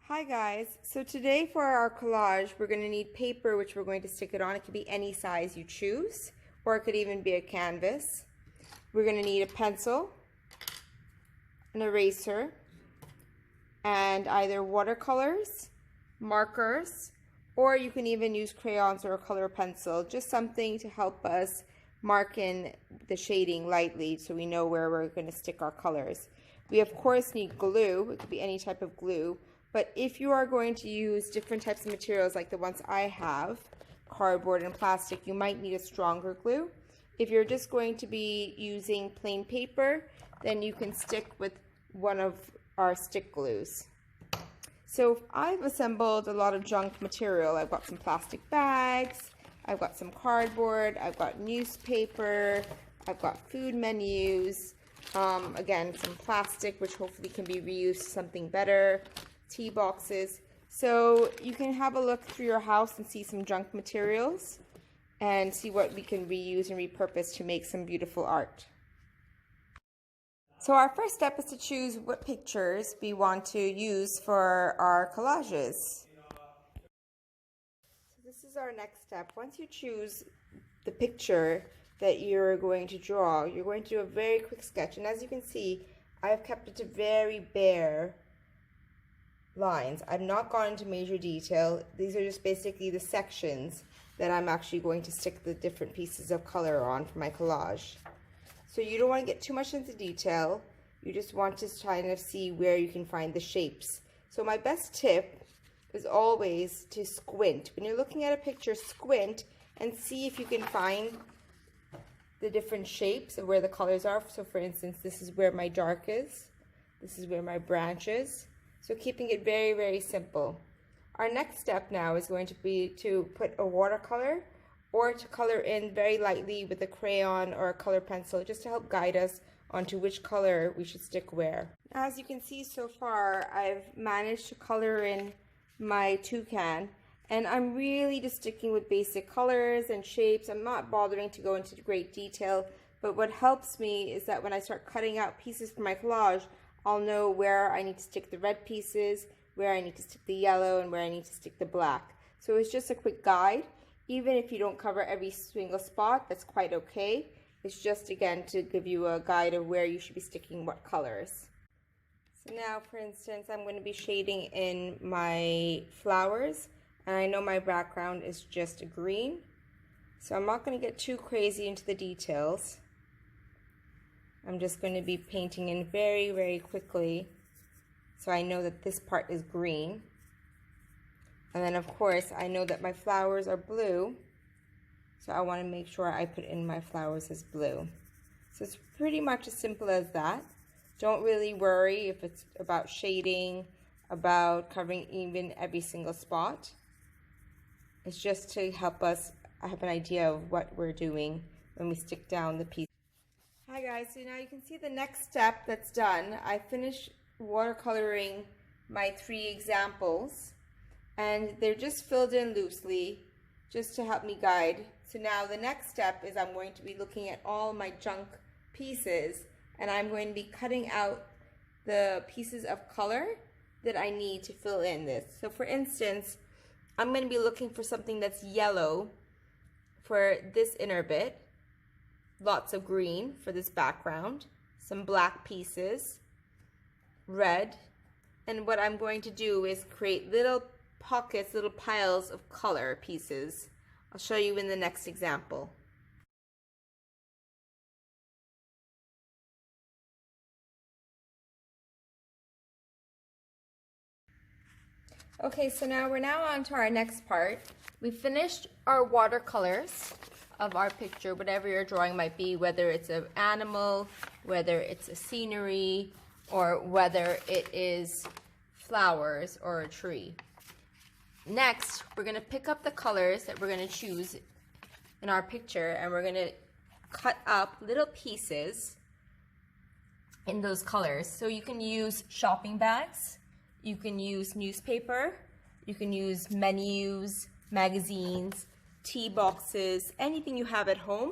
Hi guys, so today for our collage we're going to need paper which we're going to stick it on. It could be any size you choose, or it could even be a canvas. We're going to need a pencil, an eraser, and either watercolors, markers, or you can even use crayons or a color pencil, just something to help us mark in the shading lightly so we know where we're going to stick our colors. We of course need glue. It could be any type of glue. But if you are going to use different types of materials like the ones I have, cardboard and plastic, you might need a stronger glue. If you're just going to be using plain paper, then you can stick with one of our stick glues. So I've assembled a lot of junk material. I've got some plastic bags, I've got some cardboard, I've got newspaper, I've got food menus, again, some plastic which hopefully can be reused to something better, tea boxes. So you can have a look through your house and see some junk materials and see what we can reuse and repurpose to make some beautiful art. So our first step is to choose what pictures we want to use for our collages. So this is our next step. Once you choose the picture that you're going to draw, you're going to do a very quick sketch. And as you can see, I've kept it to very bare lines. I've not gone into major detail. These are just basically the sections that I'm actually going to stick the different pieces of color on for my collage. So you don't want to get too much into detail. You just want to kind of see where you can find the shapes. So my best tip is always to squint. When you're looking at a picture, squint and see if you can find the different shapes of where the colors are. So for instance, this is where my dark is. This is where my branch is. So keeping it very, very simple. Our next step now is going to be to put a watercolor or to color in very lightly with a crayon or a color pencil just to help guide us onto which color we should stick where. As you can see so far, I've managed to color in my toucan, and I'm really just sticking with basic colors and shapes. I'm not bothering to go into great detail, but what helps me is that when I start cutting out pieces for my collage, I'll know where I need to stick the red pieces, where I need to stick the yellow, and where I need to stick the black. So it's just a quick guide. Even if you don't cover every single spot, that's quite okay. It's just, again, to give you a guide of where you should be sticking what colors. So now, for instance, I'm going to be shading in my flowers, and I know my background is just green. So I'm not going to get too crazy into the details. I'm just going to be painting in very, very quickly so I know that this part is green. And then of course I know that my flowers are blue, so I want to make sure I put in my flowers as blue. So it's pretty much as simple as that. Don't really worry if it's about shading, about covering even every single spot. It's just to help us have an idea of what we're doing when we stick down the piece. Hi guys, so now you can see the next step that's done. I finished watercoloring my 3 examples, and they're just filled in loosely just to help me guide. So now the next step is I'm going to be looking at all my junk pieces, and I'm going to be cutting out the pieces of color that I need to fill in this. So for instance, I'm going to be looking for something that's yellow for this inner bit, lots of green for this background, some black pieces, red, and what I'm going to do is create little pockets, little piles of color pieces. I'll show you in the next example. Okay, so now we're on to our next part. We finished our watercolors of our picture, whatever your drawing might be, whether it's an animal, whether it's a scenery, or whether it is flowers or a tree. Next, we're going to pick up the colors that we're going to choose in our picture, and we're going to cut up little pieces in those colors. So you can use shopping bags, you can use newspaper, you can use menus, magazines, tea boxes, anything you have at home.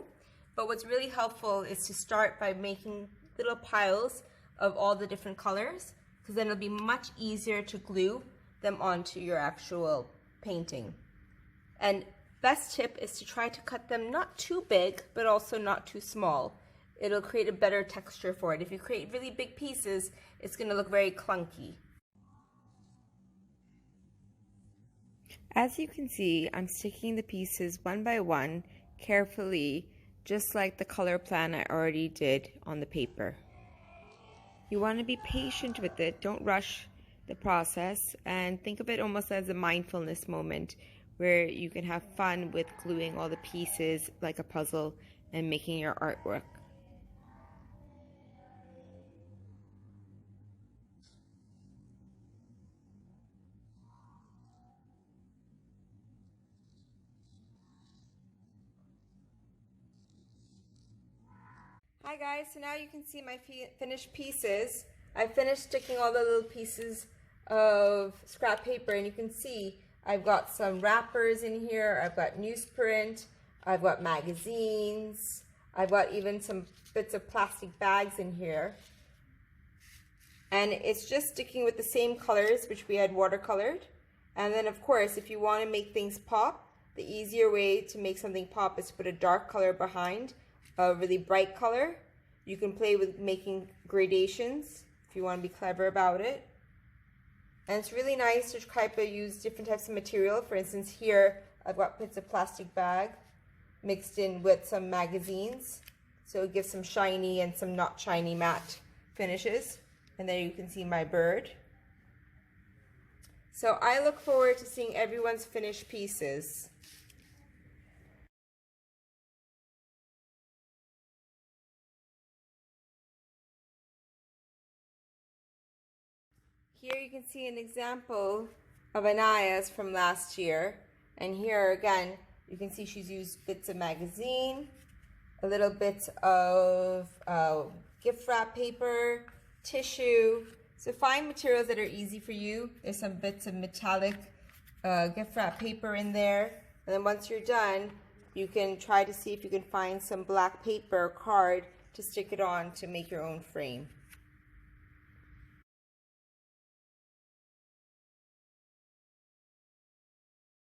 But what's really helpful is to start by making little piles of all the different colors, because then it'll be much easier to glue them onto your actual painting. And best tip is to try to cut them not too big, but also not too small. It'll create a better texture for it. If you create really big pieces, it's going to look very clunky. As you can see, I'm sticking the pieces one by one, carefully, just like the color plan I already did on the paper. You want to be patient with it, don't rush the process, and think of it almost as a mindfulness moment where you can have fun with gluing all the pieces like a puzzle and making your artwork. Hi guys, so now you can see my finished pieces. I finished sticking all the little pieces of scrap paper, and you can see I've got some wrappers in here, I've got newsprint, I've got magazines, I've got even some bits of plastic bags in here. And it's just sticking with the same colors which we had watercolored. And then of course, if you want to make things pop, the easier way to make something pop is to put a dark color behind a really bright color. You can play with making gradations if you want to be clever about it. And it's really nice to try to use different types of material. For instance, here I've got bits of plastic bag mixed in with some magazines. So it gives some shiny and some not shiny matte finishes. And there you can see my bird. So I look forward to seeing everyone's finished pieces. Here you can see an example of Anaya's from last year. And here again, you can see she's used bits of magazine, a little bit of gift wrap paper, tissue. So find materials that are easy for you. There's some bits of metallic gift wrap paper in there. And then once you're done, you can try to see if you can find some black paper or card to stick it on to make your own frame.